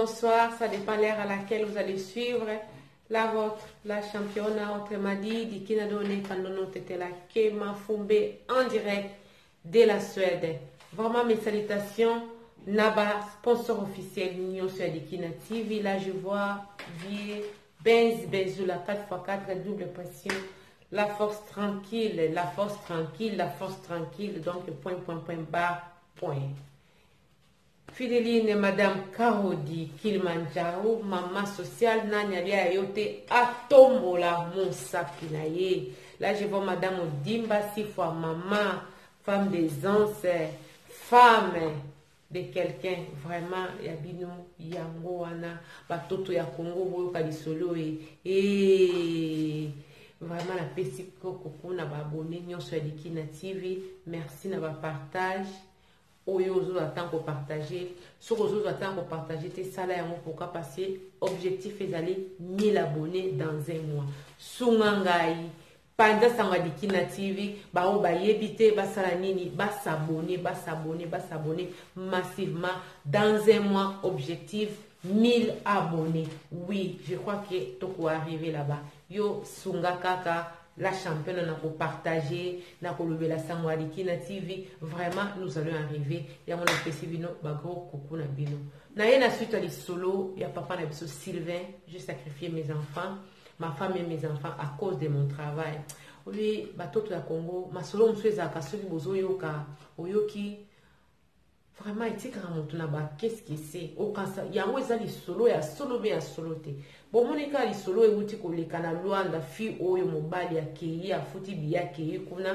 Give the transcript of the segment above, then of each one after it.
bonsoir, ça dépend l'heure à laquelle vous allez suivre. La vôtre, la championne, autrement dit, di Kinadone Kandono Tetela Kema Fumbe en direct de la Suède. Vraiment mes salutations. Naba, sponsor officiel Union Suède-Kina TV. Là, je vois Vie, Benz, la 4x4, double pression. La force tranquille, la force tranquille, la force tranquille. Donc, le point, barre, point. Fidéline, Madame Karodi Kilimanjaro, maman sociale, Nanya Yote, Atomola, mon sapinaye. Là, je vois Madame Odimba, 6 fois maman, femme des ancêtres, femme de quelqu'un, vraiment, Yabino, Yango, Wana, Batoto ya Congo, Boyoka di Solo, et vraiment la pesiko, Koko, na ba abonné, Nyon Suède-Kina TV, merci, na ba partage. Oyo ozo attend qu'on partage. Sur ozo attend qu'on partage. T'es salaire pourquoi passer. Objectif est d'aller 1000 abonnés dans un mois. Sungangai. Panda Sangadikina TV. Ba o ba yebite ba salanini. Ba s'abonner massivement dans un mois. Objectif 1000 abonnés. Oui, je crois que tout va arriver là-bas. Yo Sunga Kaka. La championne n'a pas partagé, n'a pas levé la Sangadikina TV. Vraiment, nous allons arriver. Il y a mon apprécié bino, bagro, coucou na bino. Na yena suite à les solo, il y a papa na biso Sylvain. J'ai sacrifié mes enfants, ma femme et mes enfants à cause de mon travail. Oui, bateau ya Congo, ma solo m'souhaite à kasoki bozo yoka, oyoki. Vraiment, il qu'est-ce que c'est? Au cancer, il y a un solo, il y a solo, il y a solo. Bon, mon école, il solo, il y a un canal, la fille, ou il y a qui a foutu bien qui kuna.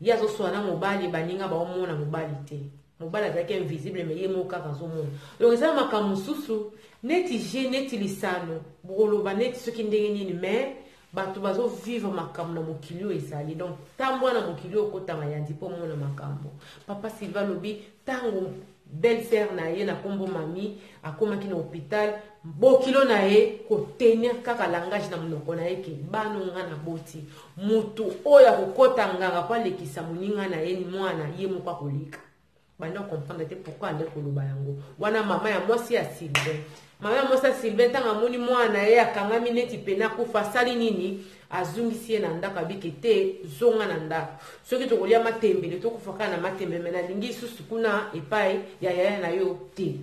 Il y a aussi un mobile, baninga, ba mon mobilité. Mobile est invisible, mais il y a mon cas dans le monde. Donc, ça m'a comme sous neti j'ai neti lisano, brolo, net ce qui n'est mais. Bato bazo vivre makambo na mokilio ezali donc tambwa na mokilio kotanga yandi po mona makambo papa Silva lobi tango belle-sœur na ye na kombo mami akomaki na hôpital bokilo na ye ko tenir kaka langage na monoko na ye ke bano nga na boti mutu oya kokota nganga kwa lekisa muninga na ye mwana ye moko kolika banda comprendre te pourquoi aller koloba yango wana mama ya mwasi ya Sylvain. Mama mosa Sylvain tanga moni mwana ye akangami neti pena kufa sali nini azungisi na ndaka bikete zonga na ndaka soki tokolia matembele tokufa na matembe mena lingi susu kuna epai ya na yo te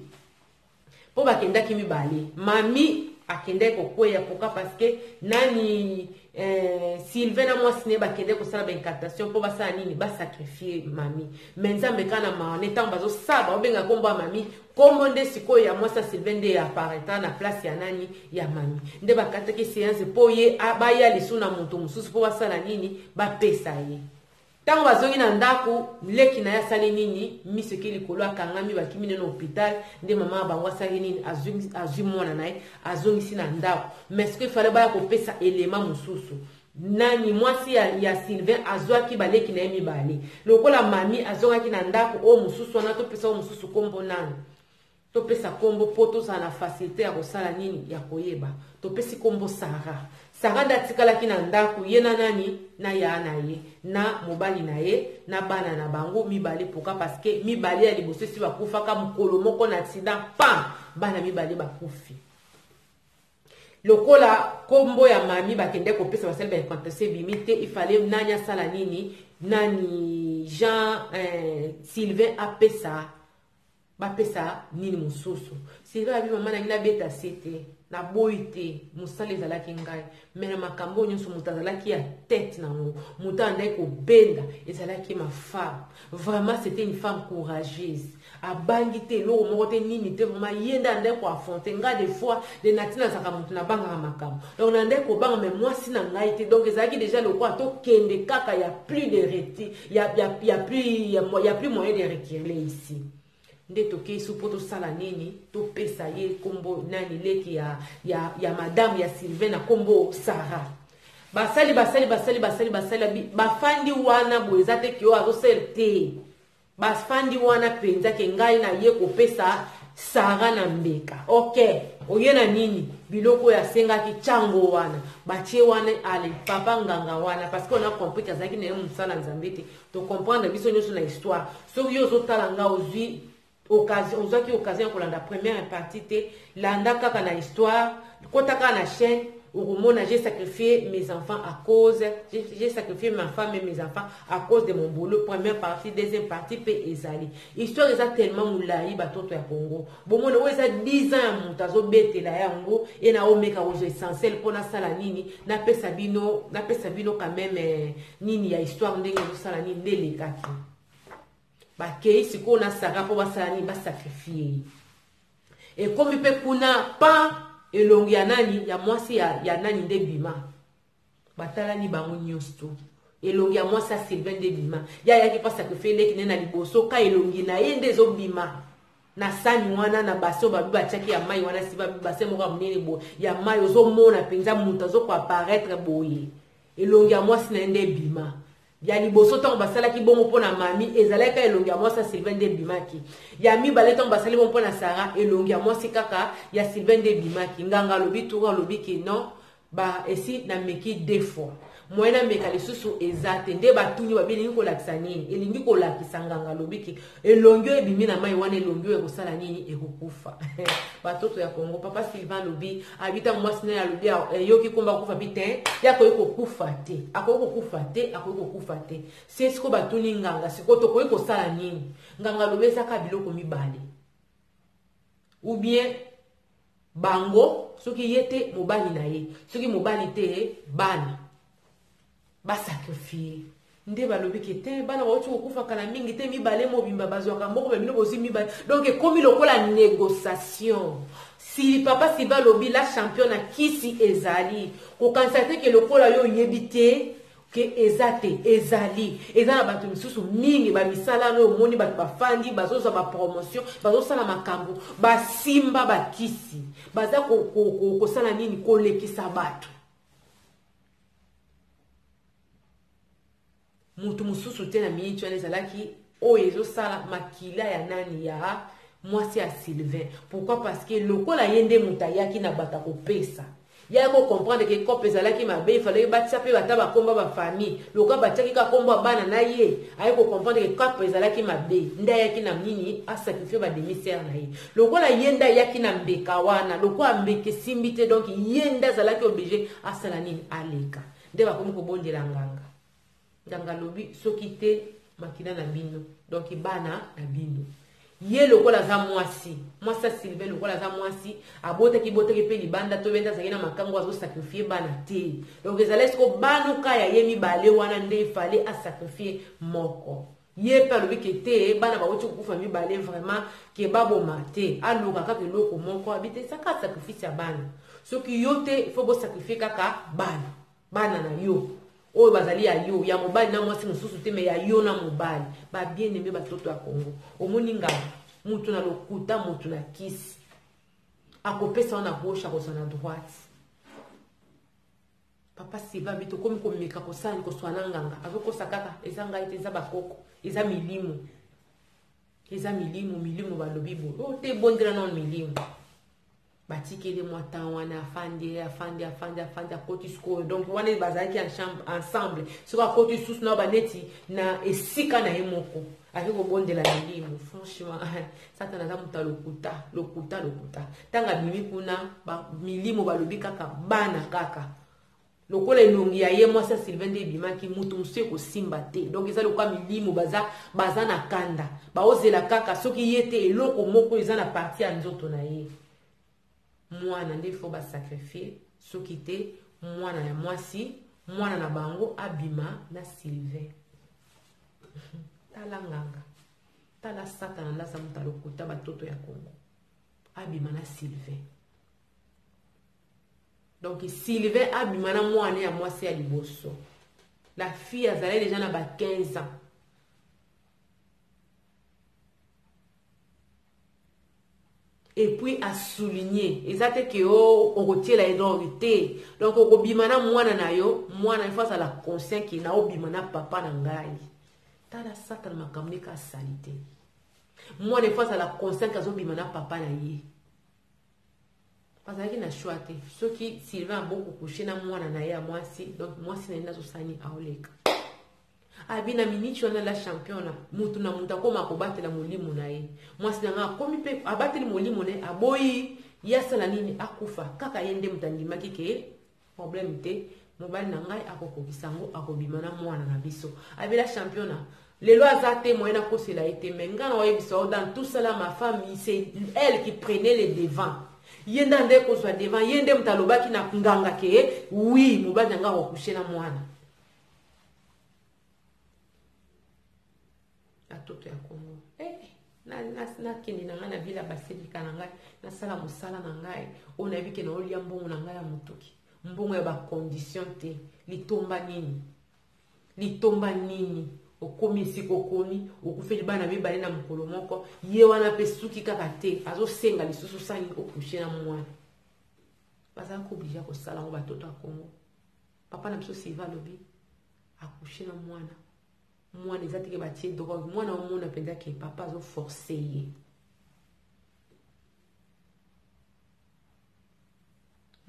po bakendaki mibale mami akende kokweya poka parce que nani Sylvain na mwasi ne bakende kosala ba incantation po basala nini ba sacrifier mami menzambe kana ma netango bazo saba obenga kombo mami kombo nde sikoyo ya mwasi Sylvain nde apparaîtra na place ya nani ya mami nde bakataki séance po ye abaya lisuna moto mususu po basala nini ba pesa ye tango bazongi na ndako leki na ya sali nini miseki likolo akangami bakimi na hôpital nde mama bango asali nini azwi mwana naye azongisi na ndako mais ce que fallait baya kopesa elema mususu nani mwasi ya Sylvain azwaki baleki na ye mibale lokola mami azongaki na ndako o mususu wana topesa o mususu kombo nani topesa kombo poto za na facilité ya kosala nini ya koyeba topesi kombo Sarah datikalaki na ndako ye na nani na ya na ye na mobali na ye na bana na bango mibale poka parce que mibale ya liboso si bakufaka mukolo moko na accident pa bana mibale bakufi lokola kombo ya mami bakende kopesa basali ba incantation bimite il fallait nanya sala nini nani Jean Sylvain apesa bapesa nini mususu Sylvain abi mama na ngila beta sete na boite musale ezalaki ngai mais na makambo nyonso mutu azalaki ya tête na ngo mutu andai kobenda ezalaki ma femme vraiment c'était une femme courageuse abangi te eloko moko te nini te vraiment ye nde andai koaffronte nga des fois de natina azalaka mutu na bangaka makambo donc na andai kobanga mais mwasi na ngai te donc ezalaki déjà lokola tokende kaka ya plus de reti ya plus moyen de retirer ici nde toke supo to sala nini to pesa ye kombo nani leki ya madame ya Sylvain na kombo Sarah basali bafandi wana boezate ki o azosel te bafandi wana penza ke ngai na ye kopesa Sarah na mbeka okay oyena nini biloko ya senga ki chango wana batie wana ale papa nganga wana parce qu'on a compris que zaki ne musala nzambete to comprendre biso nyoso na histoire so yo zo talanga ozwi occasion ozwaki occasion kolanda première partie te landa kaka na histoire kota kaka na chaîne okomona j'ai sacrifié mes enfants à cause j'ai sacrifié ma femme et mes enfants à cause de mon boulot. Première partie, deuxième partie pe ezali histoire eza tellement moulayi batoto ya Congo bomona oyo eza 10 ans ya moto azobetela yango e na omeka ozo essentiel mpona sala nini napesa bino quand même nini ya histoire ndenge ezosala nini nde elekaki bakei sikoyo na saka mpo basala nini basakrifie ekomi mpe kuna pa elongi ya nani ya mwasi ya nani nde bima batalani bango nyonso elongi ya mwasi ya Sylvain nde bima yayaki mpa sakrifie leki ne na liboso ka elongi na ye nde ezobima na sani wana na basi oyo babi batiaki ya mai wana si babi base moko ya monene boye ya mai ozomona mpenza moto azokoapparaître boye elongi ya mwasi na ye nde bima ya liboso ntango basalaki bongo mpona mami ezalaki elongi ya mwasi ya Sylvain nde bimaki ya mibale ntango basali bongo mpona Sara elongi ya mwasi kaka ya Sylvain nde bimaki nganga alobi tour alobi ke non ba esi na meki 2 fois moyena meka lisusu eza te nde batuni babelingi kolakisa nini elingi kolakisa nganga alobi ke elongi oyo ebimi na mai wana elongi oyo ekosala nini ekokufa batoto ya Congo papa Sylvain alobi abita mwasi naye alobi eyoki komba kokufa bi te yakoki kokufa te akoki kokufa te akoki kokufa te si siko batuni nganga siko tokoki kosala nini nganga alobi ezaka biloko mibale ou bien bango soki ye te mobali na ye soki mobali te bana basakrifie nde balobi ke te bana bauti kokufa kala mingi te mibale mobimba bazwaka moko bamino bozi mibale donc ekomi lokola négociation si papa si balobi la champion na kisi ezali kokanisa te ke lokola yo yebi te ke ezate ezali eza na bato misusu mingi bamisala no omoni bato bafandi bazozwa bapromotion bazosala makambo basimba bakisi baza kosala nini kolekisa bato mutu mususu te na miniti wana ezalaki oyo ezosala makila ya nani ya mwasi ya Sylvain. Pourquoi? Parce que lokola ye nde mutu ayaki na bato akopesa ya ko comprendre ke kope ezalaki mabe ifale batia pe bata bakomba bafamille lokola batiaki kakomba bana na ye aye ko comprendre ke kope ezalaki mabe nde ayaki na nini asakrifie bademisere na ye lokola ye nde ayaki na mbeka wana lokola mbeke simbi te donc ye nde azalaki oblige asala nini aleka nde bakomi kobondela nganga nganga lobi soki te makila na bino donc bana na bino ye lokola za mwasi mwasi Sylvain lokola za mwasi abotaki pe libanda to benda zaki na makango azo sacrifier bana te donc ezalaki ko banuka ya ye mibale wana nde ifale a sacrifier moko ye pe alobi ke te bana bauti kokufa mibale vraiment ke baboma te aluka kaka eloko moko abite saka sacrifice ya bana soki yo te il faut bo sacrifier kaka bana na yo oyo bazali ya yo ya mobali na mwasi mususu te me ya yo na mobali ba bien aimé batoto ya Congo omoni ngamba mutu na lokuta mutu na kisi akopesa wana gauche akosana droite papa Sylvain bito komi komeka kosala koswana nganga azokosa kaka eza ngai te eza bakoko eza milimu balobi bo o te bondela na milimu batikeli mwata wana afandi akoti sikoyo donc wana bazalaki ensemble soko akoti susu na baneti na esika na ye moko ake kobondela milimu franchement satana aza muta lokuta tanga bimi kuna milimu balobi kaka bana kaka lokola elongi ya ye mwasi ya Sylvain nde ebimaki mutu mosu ekosimba te donc eza lokola milimu baza na kanda baozela kaka soki ye te eloko moko eza na parti ya nzoto na ye mwana nde fo basakrifie soki te mwana ya mwasi mwana na bango abima na Sylvain tala nganga tala satana ndasa muta lokuta batoto ya Congo abima na Sylvain donc Sylvain abima na mwana ya mwasi ya liboso la fille azalaki déjà na ba 15 ans et puis à souligner exactement que on retient la énormité donc on bimana mwana na yo mwana il faut ça la conscient qui na obimana papa na ngai tala satan makamne ka salite mwana il faut ça la conscient que bimana papa na ye parce que na choix te ceux qui Sylvain beaucoup couché na mwana na ye mwasi donc mwasi na nda so sani aoleka abina minute wana la champion mutu na mutu akoma kobatela molimo na ye mwasi na nga komi pe abateli molimo ne aboyi yasala nini akufa kaka yende mutandimaki ke problème te mobali na ngai akokokisa ngo akobima na mwana na biso abela champion lelo azate moyen akosela ete mais nga na oyebisa dans tout cela ma femme c'est elle qui prenait les devants yenda nde kozwa devant yende mutalobaki na nganga ke oui mobali na nga akokushe na mwana atoto ya Kongo na kende na ngai na bila baselika na ngai na sala mosala na ngai ona yebike na olia mbongo na ngai ya mutuki mbongo ya bacondition te litomba nini okomi esika okomi okufeli bana mibale na mokolo moko ye wana mpe suki kaka te azosenga lisusu sani okushe na mwana bazala kooblige kosala ngo batoto ya Kongo papa na biso Silva alobi akushe na mwana eza teke batie drogue mwana omona mpenza ke papa azoforce ye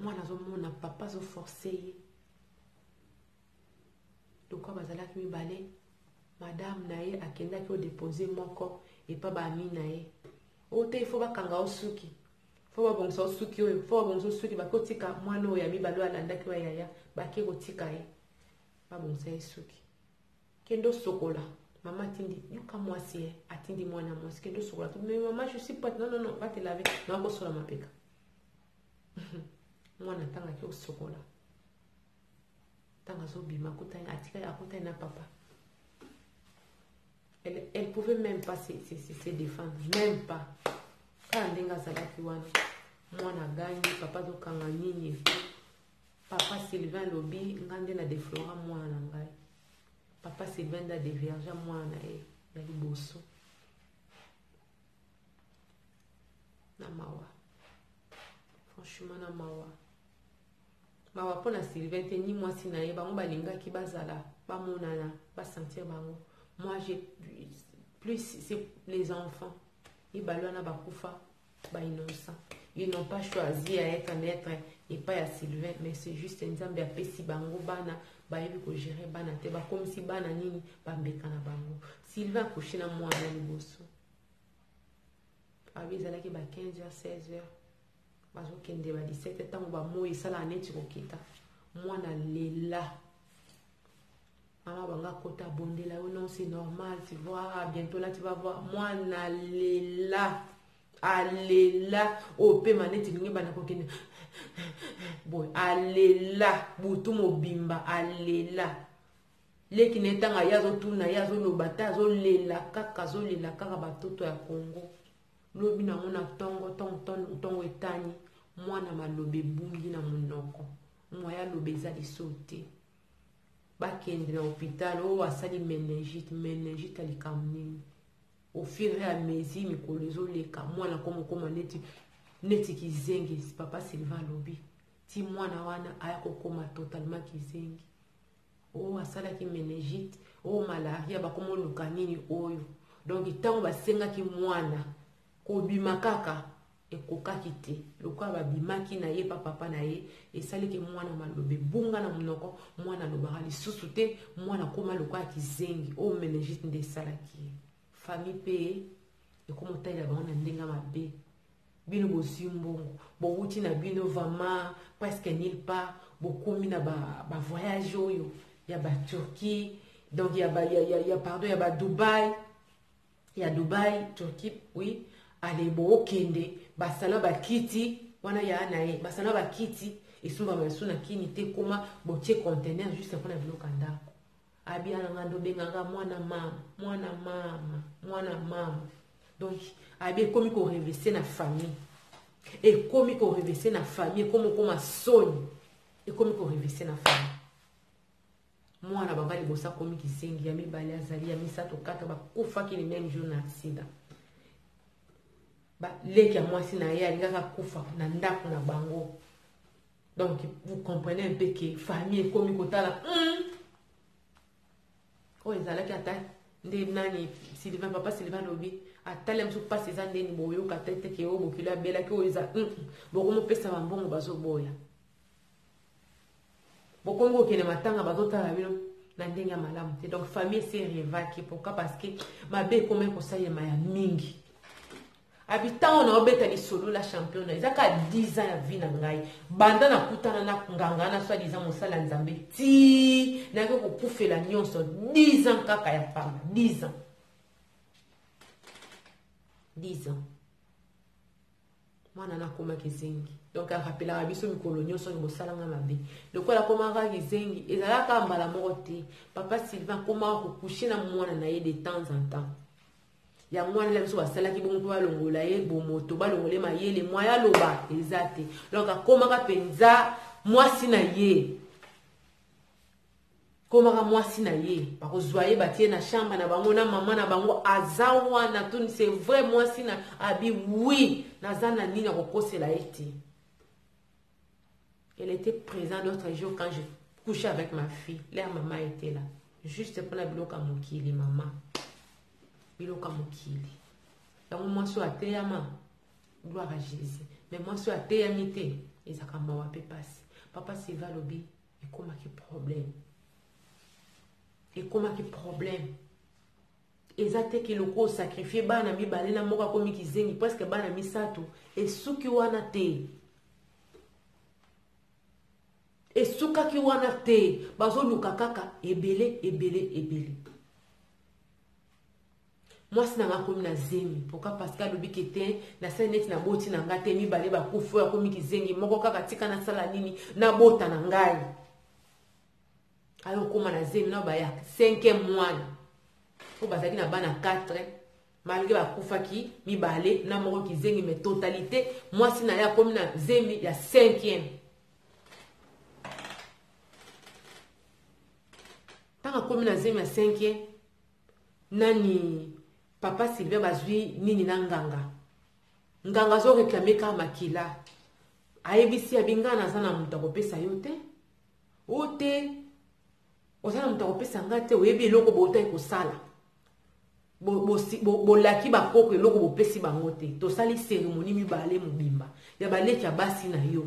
mwana azomona papa azoforce ye lokwa bazalaki mibale madame na ye akendaki odepose moko epa baami na ye oyo te ifo bakanga osuki fo babongisa osuki oyo fo babongisa osuki bakotika mwana oyo ya mibale oyo alandaki wa yaya bake kotika ye babongisa ye suki kendo sokola mama tindi yuka mwasi ye atindi mwana mwasi kendo sokola mais maman je suis prête non va te laver na kosola mapeka mwana tanga ki osokola tanga zo bima kutani atika akutani na papa elle pouvait même pas se défendre même pas kala ndenga azalaki wana mwana gani papa zokanga nini papa Sylvain lobi ngande na deflora mwana na ngai papa Sylvain da dévierge mwana ya liboso na mawa franchement na mawa pona Sylvain te ni mwasi na ye bango balingaki bazala bamonana basentir bango moi j'ai plus c'est les enfants ils balwana bakufa ba innocent ils n'ont pas choisi à être maître et pas à Sylvain mais c'est juste nzambe apesi bango bana bayebi ko gérer bana te ba comme si bana nini bambeka na bango Sylvain couché na mwana liboso abizalaki ba 15h 16h bazokende ba 17h tango ba moyi sala neti kokita mwana lela maman banga kota bondela oh non c'est normal tu vois bientôt là tu vas voir mwana lela alela ope maneti lingi bana kokende boy alela butu mobimba alela leki netanga yazo tuna yazo lobata yazo lela kaka batoto ya Kongo lobi na mona tongo etani mwana malobe bungi na monoko moya lobeza lisote bakende na hôpital o asali meningite alikamnini au fur et à mesure mikolo ezoleka mwana koma neti kizengi papa Sylvain lobi ti mwana wana aya kokoma totalement kizengi o asalaki meningite o malaria bakoma oluka nini oyo donc ntango basengaki mwana kobima kaka ekokaki te lokola babimaki na ye papa na ye esaliki mwana malobe bunga na monoko mwana alobaka lisusu te mwana koma lokola kizengi o meningite nde esalaki famille pe ekomotalela bango na ndenge mabe bino bozwi mbongo bowuti na bino vraiment presque nulle part bokomi na voyage oyo ya Turquie donc ya pardon ya Dubaï Turquie oui allez bookende basala bakiti wana ya na ye basala bakiti esumba masuna kini te koma botie conteneur juste pour na biloko ndako abi ana ndo benganga mwana mama donc abi komi ko revester na famille et komi ko revester na famille comme soni et komi ko revester na famille mwana babali bosa komi kisengi ya mibali azali ya misato kata bakufa ki le même jour na accident leki ya mwasi na ye alingaka kufa na ndako na bango donc vous comprenez un peu que famille komi kotala oyo ezalaki ata nde nani Sylvain papa Sylvain lobi atali mosu mpasi eza ndeni boyoka tete ke oyo bokilo abelaki oyo eza bokomopesa bambongo bazoboya bokomi kokende matanga bazotala bino na ndenga malamu te. Donc famille c'est révaqué. Pourquoi? Parce que ma bé comme ko salema ya mingi. Habitant on a obeta li solo la championne. Ezaka 10 ans ya vie na ngai. Banda na kutana na nganga na soit disant mosala nzambe. Ti na ko kufela nyonso 10 ans kaka ya femme. 10 ans. 10 ans. Moi nana koma kizengi. Donc a rappelé à biso mikolo nyonso ni mosala nga mabe. Donc la koma ka kizengi ezala ka mbala moko te. Papa Sylvain koma ko coucher na mwana na ye de temps en temps. Ya mwana la biso basala ki bongo pa longola ye bomoto ba longole mayele moya loba ezate. Donc a koma ka penza mwasi na ye. Koma ka mwasi na ye. Ba ko zoye batie na chambre na bango na maman na bango azawa na tout c'est vrai mwasi na abi oui nazana nini ko kosela eti. Elle était présente l'autre jour quand je couchais avec ma fille. Leur maman était là. Juste pour la biloka mokili, maman. Biloka mokili. Donc moi, je suis à Théama. Gloire à Jésus. Mais moi, je suis à Théamité. Et ça, quand moi, peut passer. Papa, c'est Valobi. Et comment qu'il problème? Et comment qu'il problème? Et ça, c'est que le corps sacrifié, bana mi balena moka komi kizengi, presque bana mi sato. Et ce qui wana te. Et souka ki wana te bazo luka kaka ebele. Moi si nanga komi na zemi pourquoi parce que lobi kete na sanet na boti na ngate mi bale ba kufu ya komi kizengi moko kaka tika na sala nini na bota na ngai ayo koma na zemi na ba ya 5e mois ko bazaki na bana 4 malgré ba kufa ki mi bale na moko kizengi mais totalité moi si na ya komi na zemi ya 5e. Tant que na zemi ya 5e nani papa Sylvain bazui nini na nganga zo réclamer ka makila ayebisi abinga na zana mutako pesa yote ote ozana mutako pesa ngate oyebi eloko bota ko sala bo laki ba koko eloko bo pesi bango te to sali cérémonie mi balé mobimba ya baleki ya basi na yo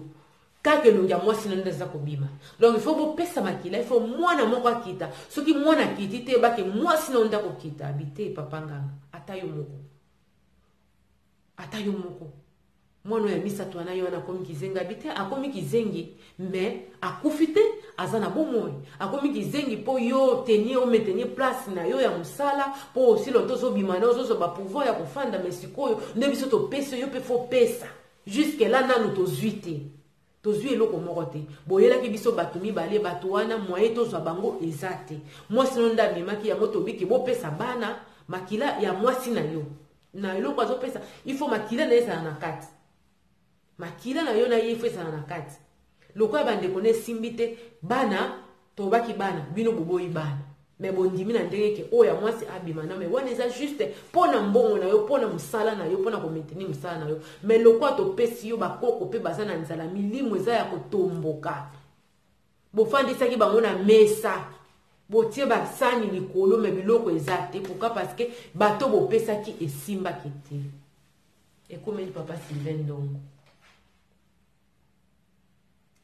kake longia mwasi na ndaza kobima. Donc il faut bo pesa makila, il faut mwana moko akita. Soki mwana kiti te bake mwasi na ndako kita habite papa nganga. Atayo moko. Mwana ya misa to anayo na komi kizenga habite akomi kizengi mais akufite azana bomoy. Akomi kizengi po yo tenir o maintenir place na yo ya musala po aussi lonto zo bima na zo ba pouvoir ya kofanda mais sikoyo ndebiso to pesa yo pe fo pesa. Jusque là nanu to zuite. Tozui eloko moko te boyela ki biso bato mibale bato wana moye tozwa bango ezate mwasi nonda memaki yango tobiki bopesa bana makila ya mwasi na yo na eloko azopesa il faut makila na ezala na kati makila na yo na ye il faut ezala na kati loko ya bandeko ne simbi te bana tobaki bana bino boboyi bana mais bondimi na ndenge ke oya mwasi abima na mais wana eza juste pona mbongo na yo pona musala na yo pona ko maintenir musala na yo mais loko to pesi yo bakoko pe bazana nzala milimo eza ya kotomboka bofandisa ki bango na mesa botie basani likolo mais biloko eza te pourquoi parce que bato bopesa ki esimba kete ekomeli papa Sylvain Ndongo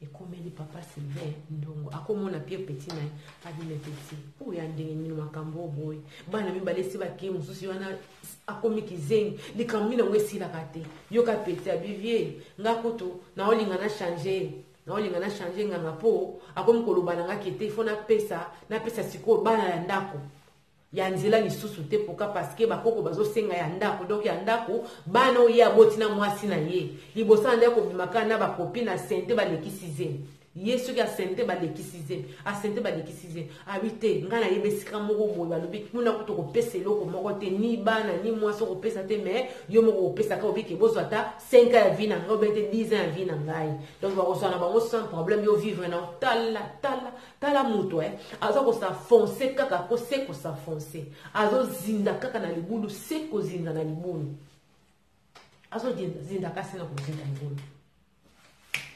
ekomeli papa Sylvain Ndongo akomona pie petit na adine petit ou ya ndenge nini makambo boy bana mibale si bake mususi wana akomi kizengi likambi na ngwesi la kate yoka petit abivier ngakoto na olinga na changer nganga po akomi kolobana ngakete ifo na pesa siko bana ya ndako ya nzela lisusu te poka parce que bakoko bazosenga ya ndako donc ya ndako bana oye aboti na mwasi na ye libosa ndako bimaka na bakopi na sente baleki 6e yesu ki asente baleki 6e asente baleki 6e abite ngana yebesika moko boye balobi kuna kuto kopesa eloko moko te ni bana ni mwasi kopesa te mais yo moko kopesa ka obiki bozwa ta 5 ans ya vie na ngai obete 10 ans ya vie na ngai donc bakosana bango sans problème yo vivre na tala muto azo ko s'enfoncer kaka ko se ko s'enfoncer azo zinda kaka na libulu se ko zinda na libulu azo zinda kasi na ko zinda na libulu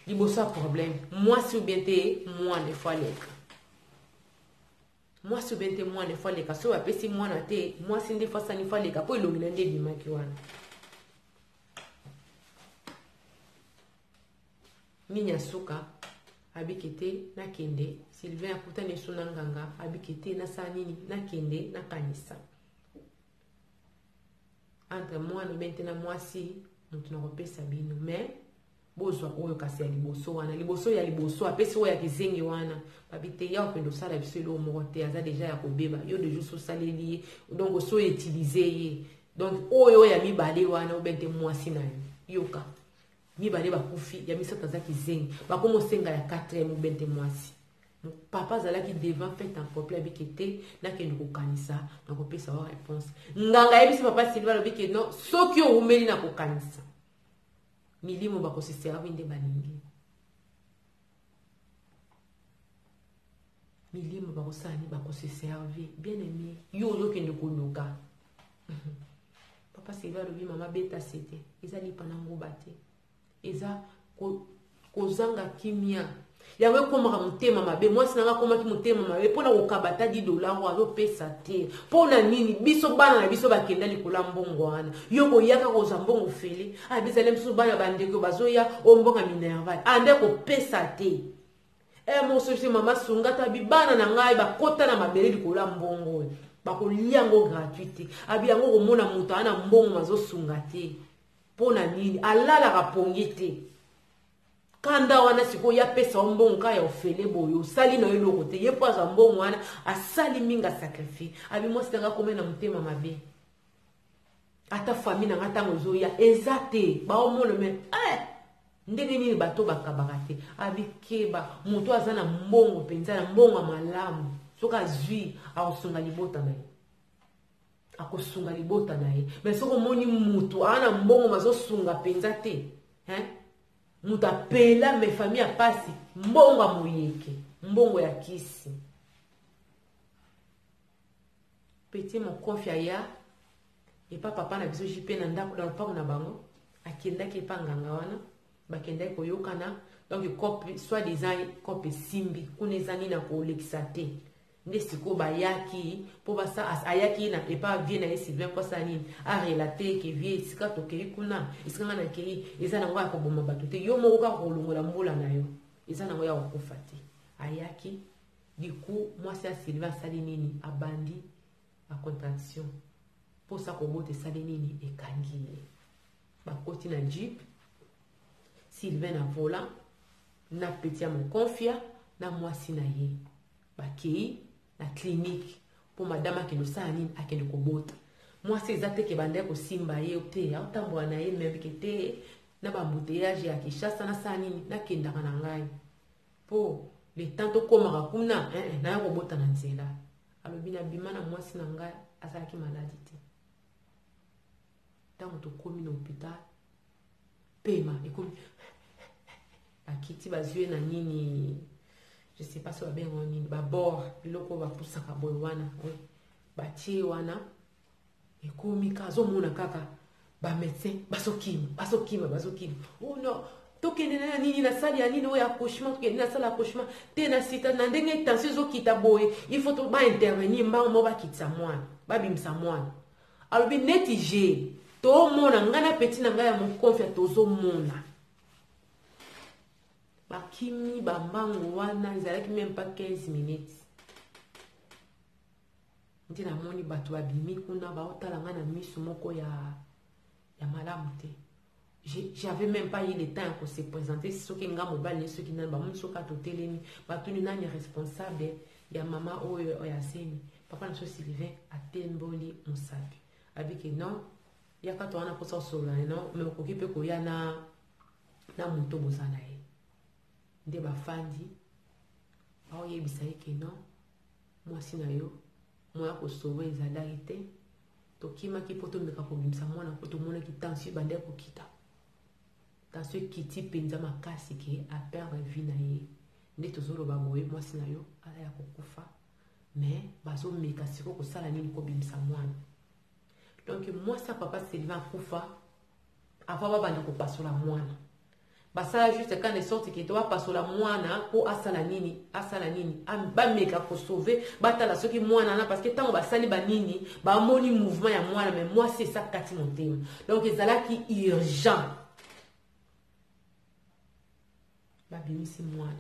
liboso ya problème mwasi ou bien te mwana fois leka mwasi ou bien te mwana fois leka so bapesi mwana te mwasi nde fois sani fois leka po elongi na nde bimaki wana minya suka abikete na kende Sylvain akuta neso na nganga abikete na sanini na kende na kanisa entre moi no maintenant moi si mutu na kopesa bino mais bozwa oyo kasi ya liboso wana liboso ya liboso apesi oyo ya kizengi wana babite ya opendo sala biso elo moko te aza deja ya kobeba yo de juste osaleli donc so utiliser ye donc oyo ya mibale wana obente mwasi na yo yoka mibale bakufi ya misato aza kizengi bakomo senga ya 4e obente mwasi papa azalaki devant fait en couple abikete nakende kokanisa na kopesa wa réponse nganga yebisi papa Sylvain lobike non soki oumeli na kokanisa milimo bakoseservi nde baningi milimo bakosani bakoseservi bien aimé yo oyokende koluka papa Sylvain lobi mama beta sete eza lipa na ngoba te eza kozanga kimia yawe komaka motema mabe mwasi nanga komaki motema mabe mpona kokabata $10 azopesa te mpona nini biso bana na biso bakenda likolo ya mbongo wana yo koyaka kozwa mbongo fele bizale mosusu bana bandeko bazoya ombonga minerval ande kopesa te mososi mama sunga tabi bana na ngai bakota na mabele likolo ya mbongo oyo bakolia yango gratuite abi yango komona moto ana mbongo mazosunga te mpona nini alalaka pongi te kanda wana siko ya pesa mbongo ka ya ofele boyo sali na eloko te ye poza mbongo wana asali minga sacrifice abi mwasi tanga komena mutema mabe ata famille na ngatango zoya ezate ba omolo me ndenge nini bato bakabaka te abi keba muto azana mbongo penza na mbongo malamu soka zui akosunga libota na ye akosunga libota na ye mais soko moni muto ana mbongo mazosunga penza te muta pela me famille a pasi mbongo moyeke mbongo ya kisi petit mon confia ya et papa na biso jipe na ndako dans le parc na bango akenda ke panganga wana bakenda ko yokana donc copie soit disant copie simbi kunezani na ko lexate nde siko bayaki po basa ayaki na epa vie na Sylvain kwa sanini a relater que vie sika tokei kuna isika na kei eza na ngwa ko boma bato te yo moko ka kolongola mbula na yo eza na ngwa ya kokufati ayaki du coup moi c'est Sylvain sali nini abandi a contraction po sa ko bote sali nini ekangi bakoti na jeep Sylvain na volant na petit mon confia na mwasi na ye bakei na clinique pour madame akendo sani akendo kobota mwasi ezate ke bande ko simba ye te ya utambo na ye même ke te na bambouteillage ya Kinshasa na sani na kenda kana ngai po le tanto komaka kuna na ya kobota na nzela alobi na bimana mwasi na ngai azalaki maladi te tango to komi na hôpital pema ekomi akiti bazue na nini je sais pas si on a bien on ba bord biloko ba pusaka boy wana ba tie wana e komi kazo mona kaka ba médecin basokima oh non tokende na nini na sali ya nini oya accouchement tokende na sala accouchement te na sita na ndenge tension zo kita boy il faut to ba intervenir mba mo ba kitsa mwana ba bimsa mwana alobi netije to mona ngana petit na ngaya mo confia tozo mona bakimi bambango wana ezalaki même pas 15 minutes nti namoni bato babimi kuna baotala nga na miso moko ya malamu te j'avais même pas eu le temps pour se présenter soki nga mobali ne soki nani bamoni soki atotelemi batuni nani responsable ya mama oyo ya semi papa na so Sylvain atemboli mosapi abike non yaka to wana posa osola non mais okoki mpe koya na moto bozala ye nde bafandi baoyebisa ye ke non mwasi na yo moya kosauve ezalaki te tokimaki mpo tomeka kobimisa mwana mpo tomonaki tension bande kokita tension ekiti mpenza makasi ke aperdre vie na ye nde tozoloba boye mwasi na yo ala ya kokufa mais bazomeka siko kosala nini kobimisa mwana donc mwasi ya papa Sylvain akufa avant babanda kopasola mwana basala juste quand de sorte que toi pasola mwana po asala nini ba meka ko sauver batala soki mwana na parce que tant basali ba nini ba moni mouvement ya mwana mais moi c'est ça kati montema donc ezalaki urgent ba bimisi mwana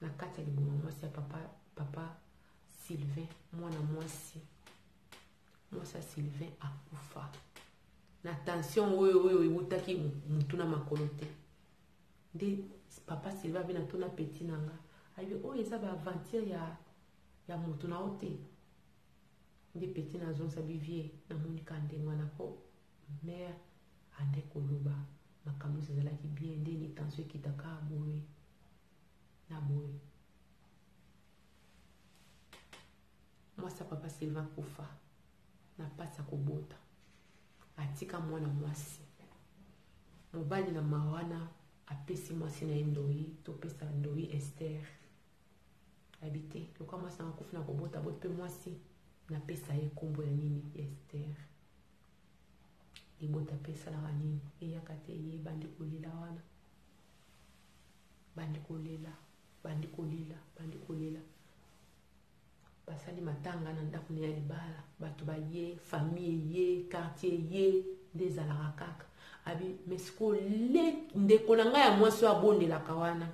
na kati ya liboma mwasi ya papa Sylvain mwana mwasi Sylvain akufa na tension oyo ebutaki mutu na makolo te nde papa Sylvain abe na tona petit nanga ayebi oyo eza baaventure ya mutu na o te nde petit na zonsa bivie na monika ndenge wana po mare ande koloba makambo ezalaki bien nde ni tension ekitaka boye na boye mwasi ya papa Sylvain kufa na pasi ya kobota atika mwana mwasi mobali na mawana apesi mwasi na ye ndoi topesa ndoi Esther habite loka mwasi na kufa na kobota bote pe mwasi na pesa ye kombo ya nini Esther libota pesa la nini eyaka te ye bandi kolela wana bandi kolela basali matanga na ndako ya libala bato baye famille ye quartier ye nde ezalaka kaka abi mesiko le ndeko na ngai ya mwasi oyo abondelaka wana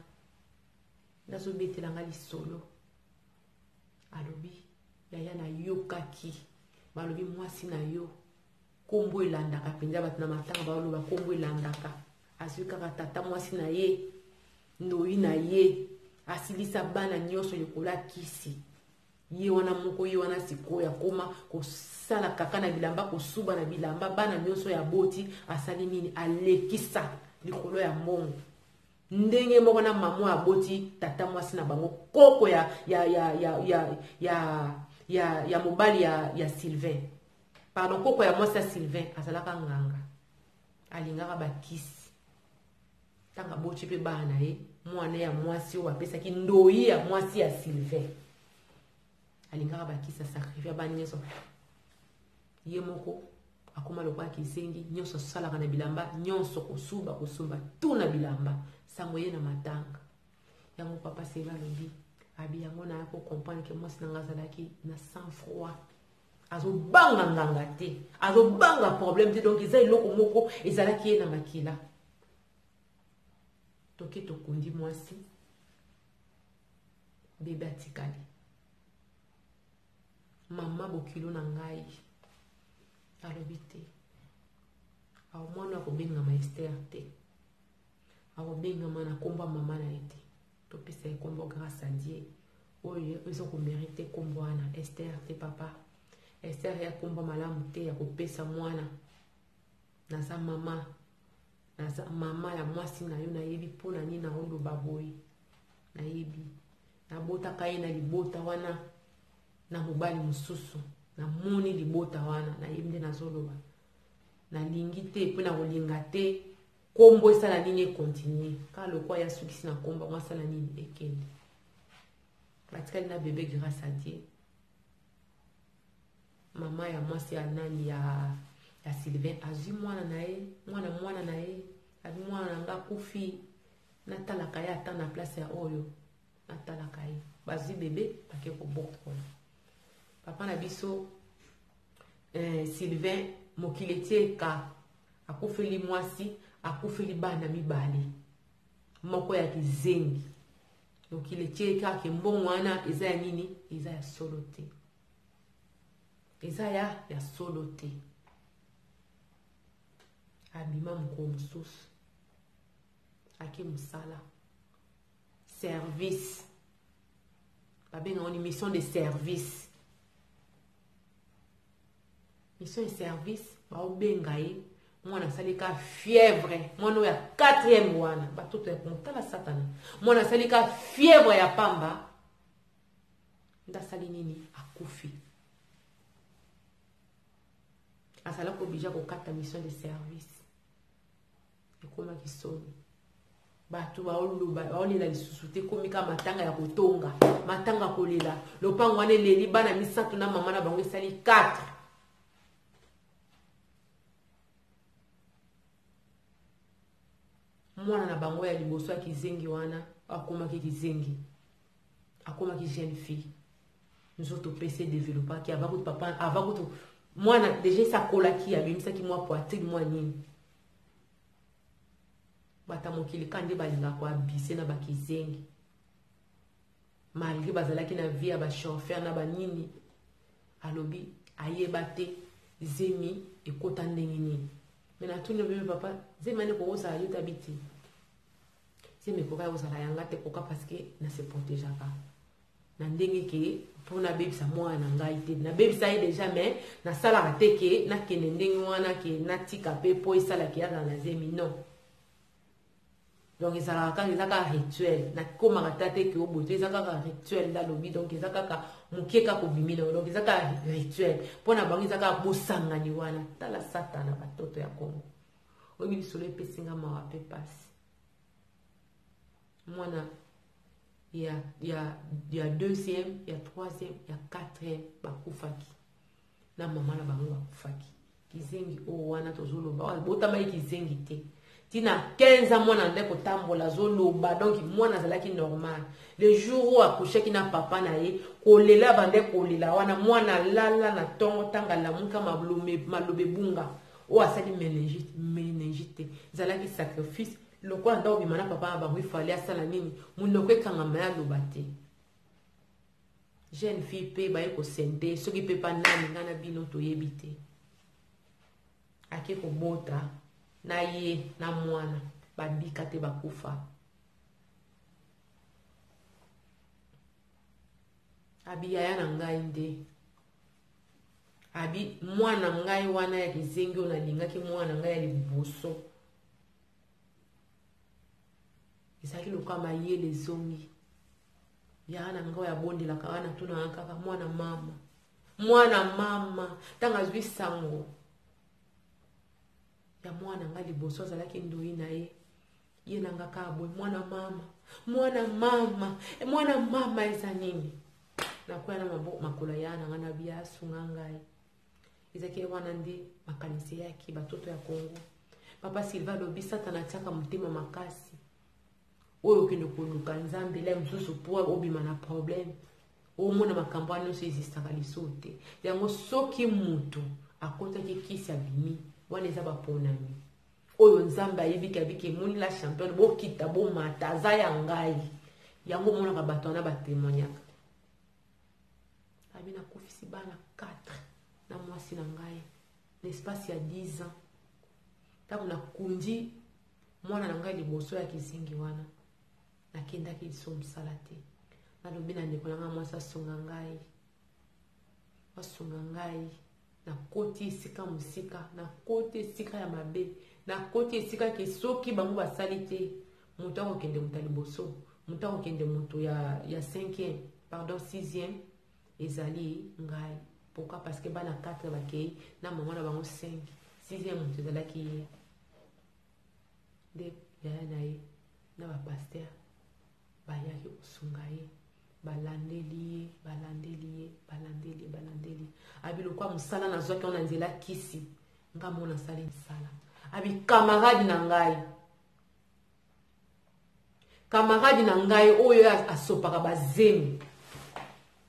nazobetelanga lisolo alobi yaya na yokaki balobi mwasi na yo kombo elandaka mpenza bato na matanga baloba kombo elandaka azwi kaka tata mwasi na ye ndoi na ye asilisa bana nyonso lokola kisi ye wana moko ye wana sikoyo akoma kosala kaka na bilamba kosuba na bilamba bana nyonso ya boti asali nini alekisa likolo ya mbongo ndenge moko na mamo ya boti tata mwasi na bango koko ya mobali ya Sylvain pardon koko ya mwasi ya Sylvain azalaka nganga alingaka bakisi tanga boti pe bana ye mwana ya mwasi oyo apesaki ndoi ya mwasi ya Sylvain alingaka bakisa sacrifice bana nyonso ye moko akoma lokola kisengi nyonso salaka na bilamba nyonso kosuba tu na bilamba sango ye na matanga yango papa Sylvain lobi abi yango na ko comprendre que mwasi nanga azalaki na sang froid azobanga nganga te azobanga problème te donc eza eloko moko ezalaki ye na makila toke tokundi mwasi bebe atikali mama bokilo na ngai alobi te awo mwana akobengama Esther te akobengama na kombo mama na ye te topesa ye kombo grâce à Dieu oyo eza komerite kombo wana Esther te papa Esther ya kombo malamu te ya kopesa mwana naza mama ya mwasi na yo nayebi mpo na nini naoloba boye nayebi nabotaka ye na libota wana na mobali mosusu namoni libota wana nayebi nde nazoloba nalingi te mpe na kolinga te kombo esala nini ekontinue kaka lokwa ya sukisi na kombo ngo asala nini ekende batikali na bebe grâce à Dieu mama ya mwasi ya nani ya Sylvain azwi mwana na ye mwana na ye abi mwana nanga kufi natalaka ye ata na place ya oyo natalaka ye bazwi bebe bake kobokola papa na biso Sylvain mokili etie eka akufeli mwasi akufeli bana mibale moko ya kizengi mokili etie eka ke mbongo wana eza ya nini eza ya solo te eza ya solo te abima moko mosusu ake mosala service babenga oni mission de service mission de service baobenga ye mwana asalika fièvre mwana oyo ya 4e wana batoto ya komotala satana mwana asalika fièvre ya pamba ndasali nini akufi asalaka obija kokata mission de service ekomaki soni bato baolela lisusu te komika matanga ya kotonga matanga kolela lopango wana eleli bana misato na mama na bango esali 4 mwana na bango ya liboso ya kizengi wana akomaki kizengi akomaki jeune fille nzoto pese développaki avakutu papa avakutu mwana deja esakolaki abimisaki mwa poitrine mwa nini bata mokili kande balinga kwa bise na bakizengi malgré bazalaki na vie ba chauffeur na ba nini alobi ayeba te zemi ekota ndenge nini. Mais na tout le monde papa zemi ne ko sa yuta biti zemi ko ka osala yanga te koka parce que na se protéger pas na ndenge ke pour na bebisa mwana na ngai te na bebisa ye déjà mais na sala te ke na kene ndenge wana ke na tika pe po isala ke ya na zemi non. Donc ils ont rituel na koma katate ke oboto ils ont rituel dans lobby donc ils ont mukeka ko bimina donc ils ont rituel pona bangi ils ont bosanga ni wana tala satana batoto ya Congo obi solo pesinga mawa pe passe mwana il y a deuxième, il y a troisième, il y a quatrième bakufaki na mama na bango bakufaki kizengi o wana tozoloba botama kizengi te tina 15 ans mwana ndeko tambola zoloba donc mwana zalaki normal le jour où accouché ki na papa na ye kolela bande kolela wana mwana lala na tongo tanga la muka malobe bunga o asali meningite zalaki sacrifice lokwa ndo bimana papa ba wi fallait asala nini munoko ekanga maya lobate jeune fille pe ba ko sente soki pe pa nani ngana bino to yebite ake ko bota na ye na mwana babika te bakufa abi yaya na ngai nde abi mwana ngai wana ya kizengi ona lingaki mwana ngai ya liboso isaki lokama ye lezongi ya na ngai ya bondi la kawana tuna kaka mwana mama tanga zwi sango ya mwana nga liboso azalaki ndoi na ye nanga kabwe mwana mama eza nini nakoya na makolo ya nanga na bia sunga ngai ezaki wana ndi makanisi yaki batoto ya Kongo papa Silva lobi satana tiaka motema makasi oyo kende koluka nzambe la msusu po obima na problème omona makambo nyonso existaka lisote yango soki mutu akotaki kisi abimi wana eza baponami oyo nzambe ayebiki abiki emoni la champion bokita bomata aza ya ngai yango monaka bato wana batémoignaka abi nakufisi bana 4 na mwasi na ngai l'espace ya 10 ans ntango nakundi mwana na ngai liboso ya kizingi wana nakendaki liso mosala te nalobi na ndeko nanga mwasi asunga ngai na koti esika mosika na koti esika ya mabe na koti esika ke soki bango basali te moto akokende moto ya liboso moto akokende moto ya 5e pardon 6e ezali ngai pourquoi parce que bana 4 bakei na mama na bango 5 6e moto ezalaki ye nde yaya na ye na bapaster bayaki kosunga ye balandeli abi lokwa musala na zoki ona nzela kisi nga mona sali musala abi camarade na ngai oyo asopaka bazemi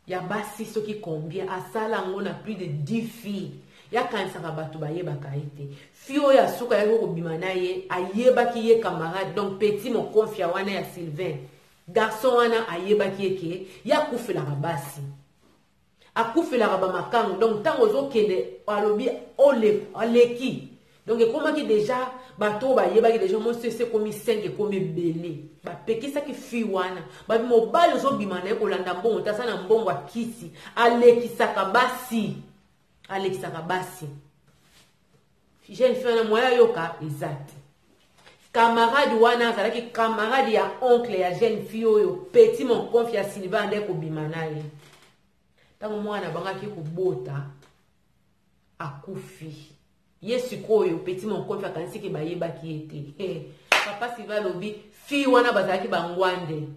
ya basi soki combien asala ngo na plus de 10 filles yakanisaka bato bayebaka ye te fille oyo asuka yaki kobima na ye ayebaki ye camarade donc petit mokonfia wana ya Sylvain garçon wana ayebaki eke yakufelaka basi akufelaka bamakango donc ntango ozokende alobi oleki donc ekomaki déjà bato bayebaki déjà mosi ese komi 5 ekomi ebele bapekisaki fille wana babi mobali ozobima na ye kolanda mbongo tasa na mbongo akisi alekisaka basi jeune fille wana moya yoka eza te camarade wana azalaki camarade ya oncle ya jeune fille oyo petit mon confi ya Sylvain nde kobima na ye ntango mwana bangaki kobota akufi ye sikoyo petit mon confi akanisiki bayebaki ye te papa Sylvain lobi fille wana bazalaki bangwande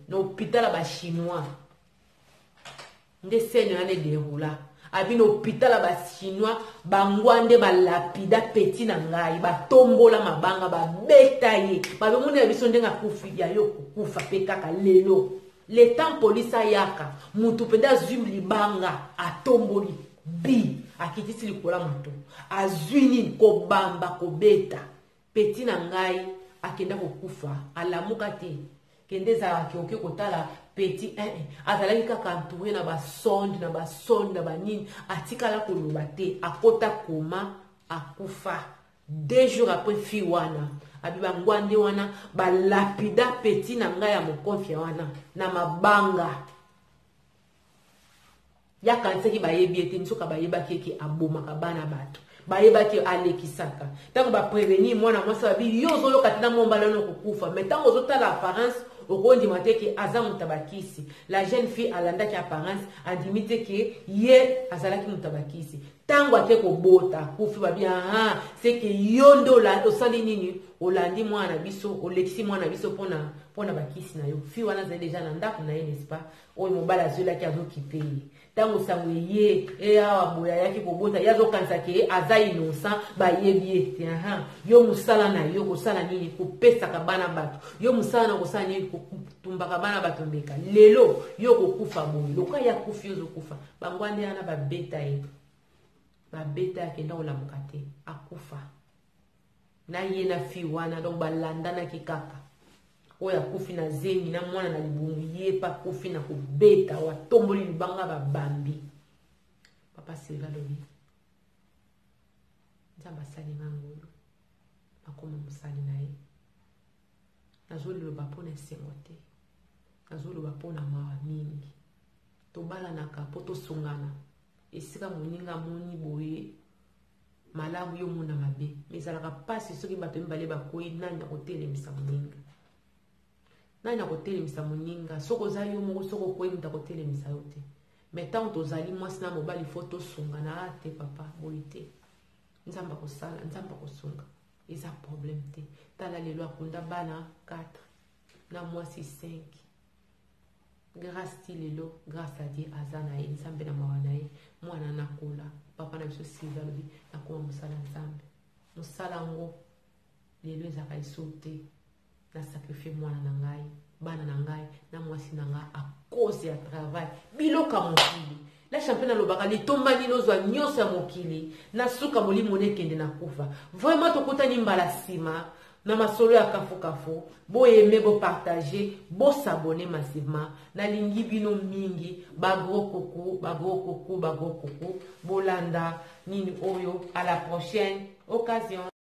na hôpital ba chinois nde scène wana déroula abi na hôpital ba chinois bangwande balapida petit na ngai batombola mabanga babeta ye babemoni ya biso ndenga kufi ya yo kufa pe kaka lelo le temps police ayaka mutu penda zwim libanga atomboli bi akitisi likola moto azwini kobamba kobeta petit na ngai akenda kokufa alamuka te kende ezalaki oke kotala petit azalaki kaka entouré na basonde na banini atikala koloba te akota koma akufa 2 jours après fi wana abiba ngwande wana balapida petit na ngai ya mokofia wana na mabanga yakanisaki bayebi ete nsoka bayebaki eke abomaka bana bato bayebaki alekisaka ntango baprevenir mwana mwasi babi yo ozoloka te na mombala no kokufa mais ntango ozotala apparence okondima te ke aza mutabakisi la jeune fille alandaki apparence andimi te ke ye azalaki mutabakisi ntango ake kobota kufi babi c'est ke yo nde osali nini olandi mwana biso olekisi mwana biso pona bakisi na yo fi wana azali deja na ndako na ye n'est-ce pas oyo mobala azolaki azokipe ye ntango sango ye awa boya yaki kobota ye azokanisa ke aza innocent bayebi ete yo mosala na yo kosala nini kopesaka bana bato yo mosala na kosala nini kotumbaka bana bato mbeka lelo yo kokufa boye loka ya kufi ozokufa bangwande wana babeta ye babeta akenda kolamuka te akufa na ye na fi wana donc balandanaki kaka oyo akufi na zengi na mwana na libungu ye pa kufi na kobeta watomboli libanga babambi papa Silva lobi nzambe asali ngangolo akoma mosali na ye nazoloba mpona esengo te nazoloba mpona mawa mingi tobalanaka mpo tosungana esika moninga moni boye malamu yo mona mabe ezalaka pasi soki bato mibale bakoyi nani akotelemisa moninga nani akotelemisa moninga soko oza yo moko soko okoyi moto akotelemisa yo te mais ntango tozali mwasi na mobali fo tosungana te papa boyi te nzambe akosala nzambe akosunga eza problème te tala lelo akunda bana 4 na mwasi 5 grâce ti lelo grâce à Dieu aza na ye nzambe na mawa na ye mwana nakola papa na biso Silva lobi nakoma mosala nzambe mosala ngo lelo ezaka eso te na sacrifier mwana na ngai bana na ngai na mwasi na ngai à cause ya travail biloka mokili la champion alobaka litombani nozwa nyonso ya mokili na suka molimo nekende na kufa vraiment tokutani mbala nsima na masolo ya kafu boyeme bopartage bosabone massivement nalingi bino mingi bagro koko bolanda nini oyo à la prochaine occasion.